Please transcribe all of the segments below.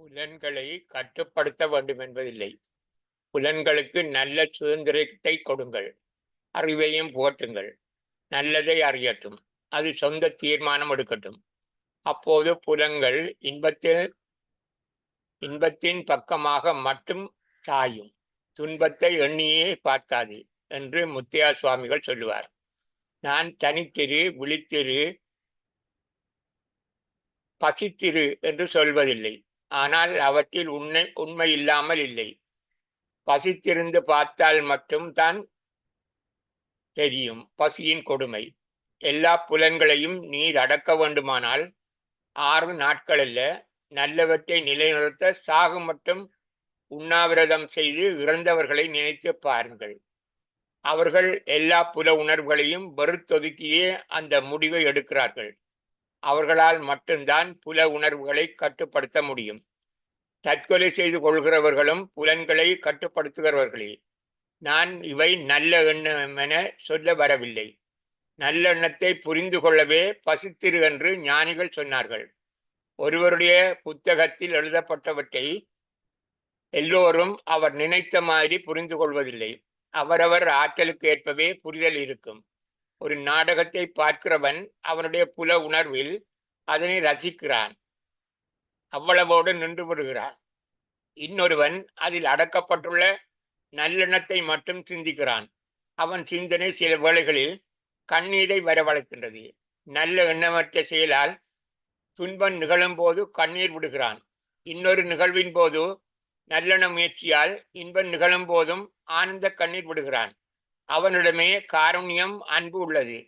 புலன்களை கட்டுப்படுத்த வேண்டும் என்பதில்லை. புலன்களுக்கு நல்ல சுதந்திரத்தை கொடுங்கள். அறிவையும் புகட்டுங்கள். நல்லதை அறியட்டும். அது சொந்த தீர்மானம் எடுக்கட்டும். அப்போது புலன்கள் இன்பத்தின் பக்கமாக மட்டும் சாயும். துன்பத்தை எண்ணியே பார்க்காது என்று முத்தியா சுவாமிகள் சொல்லுவார். நான் தனித்திரு, விழித்திரு, பசித்திரு என்று சொல்வதில்லை. ஆனால் அவற்றில் உண்மை இல்லாமல் இல்லை. பசித்திருந்து பார்த்தால் மட்டும் தான் தெரியும் பசியின் கொடுமை. எல்லா புலன்களையும் நீர் அடக்க வேண்டுமானால் 6 நாட்கள் அல்ல, நல்லவற்றை நிலைநிறுத்த சாகு மட்டும் உண்ணாவிரதம் செய்து இறந்தவர்களை நினைத்து பாருங்கள். அவர்கள் எல்லா புல உணர்வுகளையும் வெறுத்தொதுக்கியே அந்த முடிவை எடுக்கிறார்கள். அவர்களால் மட்டும்தான் புல உணர்வுகளை கட்டுப்படுத்த முடியும். தற்கொலை செய்து கொள்கிறவர்களும் புலன்களை கட்டுப்படுத்துகிறவர்களே. நான் இவை நல்ல எண்ணம் என சொல்ல வரவில்லை. நல்லெண்ணத்தை புரிந்து கொள்ளவே பசித்திரு என்று ஞானிகள் சொன்னார்கள். ஒருவருடைய புத்தகத்தில் எழுதப்பட்டவற்றை எல்லோரும் அவர் நினைத்த மாதிரி புரிந்து கொள்வதில்லை. அவரவர் ஆற்றலுக்கு ஏற்பவே புரிதல் இருக்கும். ஒரு நாடகத்தை பார்க்கிறவன் அவனுடைய புல உணர்வில் அதனை ரசிக்கிறான். அவ்வளவோடு நின்று விடுகிறான். இன்னொருவன் அதில் அடக்கப்பட்டுள்ள நல்லெண்ணத்தை மட்டும் சிந்திக்கிறான். அவன் சிந்தனை சில வேளைகளில் கண்ணீரை வரவழைக்கின்றது. நல்ல எண்ணமற்ற செயலால் துன்பம் நிகழும் போது கண்ணீர் விடுகிறான். இன்னொரு நிகழ்வின் போது நல்லெண்ண முயற்சியால் இன்பம் நிகழும் போதும் ஆனந்த கண்ணீர் விடுகிறான். அவனிடமே காருண்யம், அன்பு உள்ளது.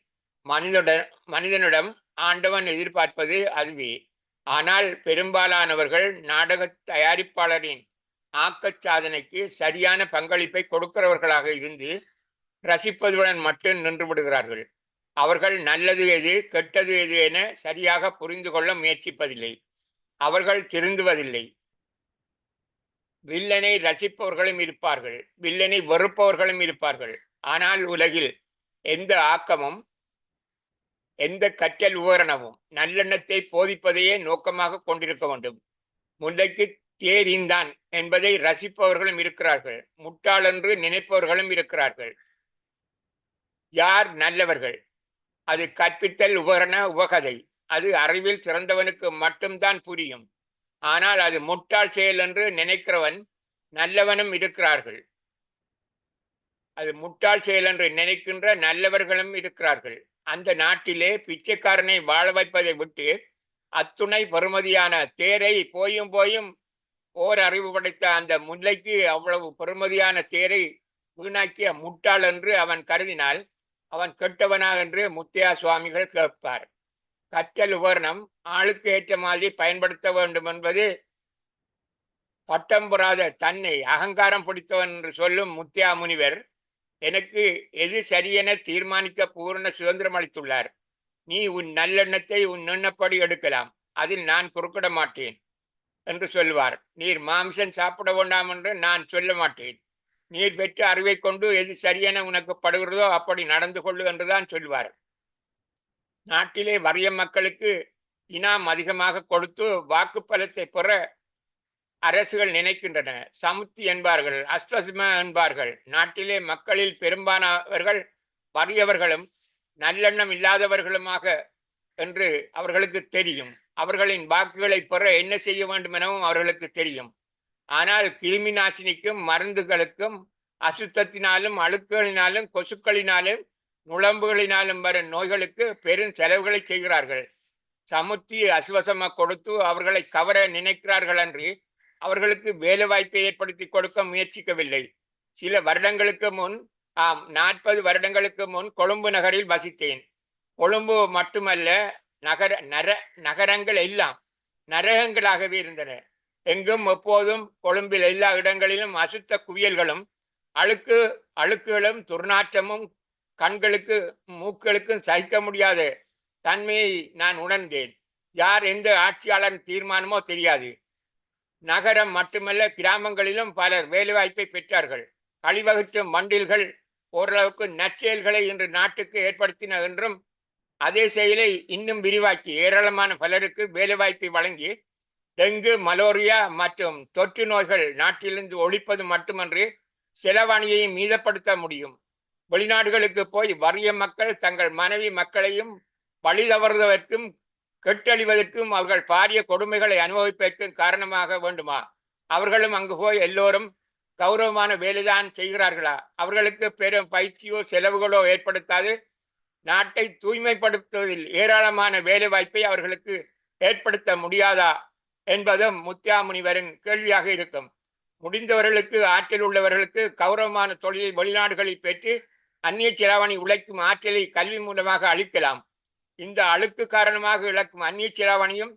மனிதனிடம் ஆண்டவன் எதிர்பார்ப்பது அதுவே. ஆனால் பெரும்பாலானவர்கள் நாடக தயாரிப்பாளரின் ஆக்கச் சாதனைக்கு சரியான பங்களிப்பை கொடுக்கிறவர்களாக இருந்து ரசிப்பதுடன் மட்டும் நின்று விடுகிறார்கள். அவர்கள் நல்லது எது, கெட்டது எது என சரியாக புரிந்து கொள்ள முயற்சிப்பதில்லை. அவர்கள் திருந்துவதில்லை. வில்லனை ரசிப்பவர்களும் இருப்பார்கள், வில்லனை வெறுப்பவர்களும் இருப்பார்கள். ஆனால் உலகில் எந்த ஆக்கமும் எந்த கற்றல் உபகரணமும் நல்லெண்ணத்தை போதிப்பதையே நோக்கமாக கொண்டிருக்க வேண்டும். முல்லைக்கு தேரிந்தான் என்பதை ரசிப்பவர்களும் இருக்கிறார்கள், முட்டாள் என்று நினைப்பவர்களும் இருக்கிறார்கள். யார் நல்லவர்கள்? அது கற்பித்தல் உபகரண உபகதை. அது அறிவில் சிறந்தவனுக்கு மட்டும்தான் புரியும். ஆனால் அது முட்டாள் செயல் என்று நினைக்கிறவன் நல்லவனும் இருக்கிறார்கள். அது முட்டாள் செயல் என்று நினைக்கின்ற நல்லவர்களும் இருக்கிறார்கள். அந்த நாட்டிலே பிச்சைக்காரனை வாழ வைப்பதை விட்டு அத்துணை பெறுமதியான தேரை போயும் ஓர் அறிவு படைத்த அந்த முல்லைக்கு அவ்வளவு பெறுமதியான தேரை வீணாக்கிய முட்டாள் என்று அவன் கருதினால் அவன் கெட்டவனா என்று முத்தியா சுவாமிகள் கேட்பார். கற்றல் உபகரணம் ஆளுக்கு ஏற்ற மாதிரி பயன்படுத்த வேண்டும் என்பது பட்டம் பெறாத தன்னை அகங்காரம் பிடித்தவன் என்று சொல்லும் முத்தியா முனிவர் எனக்கு எது சரியென தீர்மானிக்க பூர்ண சுதந்திரம் அளித்துள்ளார். நீ உன் நல்லெண்ணத்தை உன் எண்ணப்படி எடுக்கலாம், அதில் நான் குறுக்கிட மாட்டேன் என்று சொல்வார். நீர் மாம்சம் சாப்பிட வேண்டாம் என்று நான் சொல்ல மாட்டேன். நீர் பெற்ற அறிவை கொண்டு எது சரியென உனக்கு படுகிறதோ அப்படி நடந்து கொள்ளு என்றுதான் சொல்வார். நாட்டிலே வறிய மக்களுக்கு இனாம் அதிகமாக கொடுத்து வாக்கு பலத்தை பெற அரசுகள் நினைக்கின்றன. சமுத்தி என்பார்கள், அஸ்வசிம என்பார்கள். நாட்டிலே மக்களில் பெரும்பாலானவர்கள் வறியவர்களும் நல்லெண்ணம் இல்லாதவர்களுமாக என்று அவர்களுக்கு தெரியும். அவர்களின் வாக்குகளை பெற என்ன செய்ய வேண்டும் எனவும் அவர்களுக்கு தெரியும். ஆனால் கிருமி நாசினிக்கும் மருந்துகளுக்கும் அசுத்தத்தினாலும் அழுக்குகளினாலும் கொசுக்களினாலும் நுழம்புகளினாலும் வரும் நோய்களுக்கு பெரும் செலவுகளை செய்கிறார்கள். சமுத்தி அசுவசமா கொடுத்து அவர்களை கவர நினைக்கிறார்கள் அன்றி அவர்களுக்கு வேலை வாய்ப்பை ஏற்படுத்தி கொடுக்க முயற்சிக்கவில்லை. சில வருடங்களுக்கு முன் 40 வருடங்களுக்கு முன் கொழும்பு நகரில் வசித்தேன். கொழும்பு மட்டுமல்ல, நகரங்கள் எல்லாம் நரகங்களாகவே இருந்தன. எங்கும் எப்போதும் கொழும்பில் எல்லா இடங்களிலும் அசுத்த குவியல்களும் அழுக்குகளும் துர்நாற்றமும் கண்களுக்கு மூக்களுக்கும் சகிக்க முடியாத தன்மையை நான் உணர்ந்தேன். யார் எந்த ஆட்சியாளர் தீர்மானமோ தெரியாது. நகரம் மட்டுமல்ல, கிராமங்களிலும் பலர் வேலைவாய்ப்பை பெற்றார்கள். கழிவகற்றும் மண்டில்கள் ஓரளவுக்கு நற்செயல்களை இன்று நாட்டுக்கு ஏற்படுத்தின என்றும் அதே செயலை இன்னும் விரிவாக்கி ஏராளமான பலருக்கு வேலைவாய்ப்பை வழங்கி டெங்கு, மலேரியா மற்றும் தொற்று நோய்கள் நாட்டிலிருந்து ஒழிப்பது மட்டுமன்றி செலவாணியையும் மீதப்படுத்த முடியும். வெளிநாடுகளுக்கு போய் வறிய மக்கள் தங்கள் மனைவி மக்களையும் வழி தவறுவதற்கும் கெட்டழிவதற்கும் அவர்கள் பாரிய கொடுமைகளை அனுபவிப்பதற்கும் காரணமாக வேண்டுமா? அவர்களும் அங்கு போய் எல்லோரும் கௌரவமான வேலைதான் செய்கிறார்களா? அவர்களுக்கு பெரும் பயிற்சியோ செலவுகளோ ஏற்படுத்தாது நாட்டை தூய்மைப்படுத்துவதில் ஏராளமான வேலை வாய்ப்பை அவர்களுக்கு ஏற்படுத்த முடியாதா என்பதும் முத்தியா முனிவரின் கேள்வியாக இருக்கும். முடிந்தவர்களுக்கு, ஆற்றல் உள்ளவர்களுக்கு கௌரவமான தொழிலை வெளிநாடுகளில் பெற்று அந்நிய செலாவணி உழைக்கும் ஆற்றலை கல்வி மூலமாக அளிக்கலாம். இந்த அழுக்கு காரணமாக இழக்கும் அந்நிய செலாவணியும்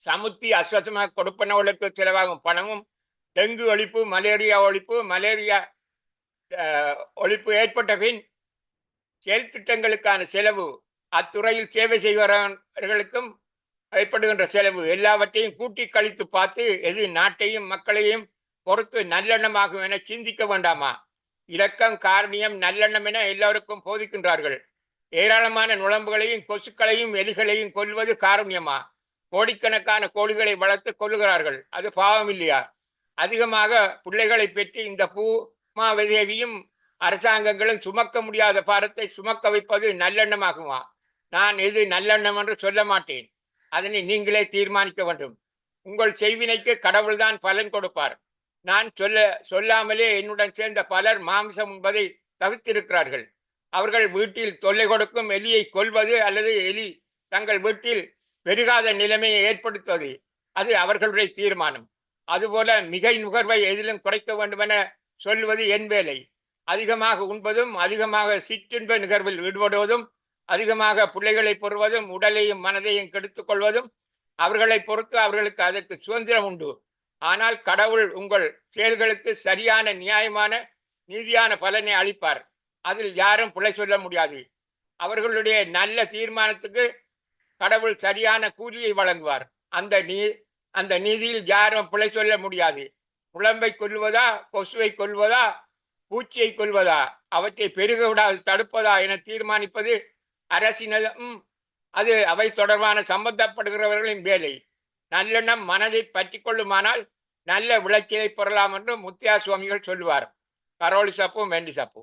சமுத்தி அஸ்வசமாக கொடுப்பனவர்களுக்கு செலவாகும் பணமும் டெங்கு ஒழிப்பு, மலேரியா ஒழிப்பு ஏற்பட்ட பின் செயல் திட்டங்களுக்கான செலவு, அத்துறையில் சேவை செய்கிறவர்களுக்கும் ஏற்படுகின்ற செலவு எல்லாவற்றையும் கூட்டி கழித்து பார்த்து எது நாட்டையும் மக்களையும் பொறுத்து நல்லெண்ணமாகும் என சிந்திக்க வேண்டாமா? இரக்கம், காரணியம், நல்லெண்ணம் என எல்லோருக்கும் போதிக்கின்றார்கள். ஏராளமான நுழம்புகளையும் கொசுக்களையும் எலிகளையும் கொல்வது காரணியமா? கோடிக்கணக்கான கோழிகளை வளர்த்து கொள்ளுகிறார்கள், அது பாவம் இல்லையா? அதிகமாக பிள்ளைகளை பெற்று இந்த பூமாதேவியும் அரசாங்கங்களும் சுமக்க முடியாத பாரத்தை சுமக்க வைப்பது நல்லெண்ணமாகுமா? நான் எது நல்லெண்ணம் என்று சொல்ல மாட்டேன், அதனை நீங்களே தீர்மானிக்க வேண்டும். உங்கள் செய்வினைக்கு கடவுள்தான் பலன் கொடுப்பார். நான் சொல்லாமலே என்னுடன் சேர்ந்த பலர் மாமிசம் உண்பதை தவிர்த்திருக்கிறார்கள். அவர்கள் வீட்டில் தொல்லை கொடுக்கும் எலியை கொல்வது அல்லது எலி தங்கள் வீட்டில் பெருகாத நிலைமையை ஏற்படுத்துவது அது அவர்களுடைய தீர்மானம். அதுபோல மிகை நுகர்வை எதிலும் குறைக்க வேண்டும் என சொல்வது என் வேலை. அதிகமாக உண்பதும் அதிகமாக சிற்றின்ப நிகழ்வில் ஈடுபடுவதும் அதிகமாக பிள்ளைகளை பெறுவதும் உடலையும் மனதையும் கெடுத்துக் கொள்வதும் அவர்களை பொறுத்து அவர்களுக்கு அதற்கு சுதந்திரம் உண்டு. ஆனால் கடவுள் உங்கள் செயல்களுக்கு சரியான, நியாயமான, நீதியான பலனை அளிப்பார். அதில் யாரும் பிழை சொல்ல முடியாது. அவர்களுடைய நல்ல தீர்மானத்துக்கு கடவுள் சரியான கூலியை வழங்குவார். அந்த நீதியில் யாரும் பிழை சொல்ல முடியாது. குழம்பை கொல்வதா, கொசுவை கொல்வதா, பூச்சியை கொல்வதா, அவற்றை பெருக விடாது தடுப்பதா என தீர்மானிப்பது அரசினதும் அது அவை தொடர்பான சம்பந்தப்படுகிறவர்களின் வேலை. நல்லெண்ணம் மனதை பற்றி கொள்ளுமானால் நல்ல விளைச்சலை பெறலாம் என்று முத்தியா சுவாமிகள் சொல்லுவார். கரோலி சப்பு, மெண்டி சப்பு.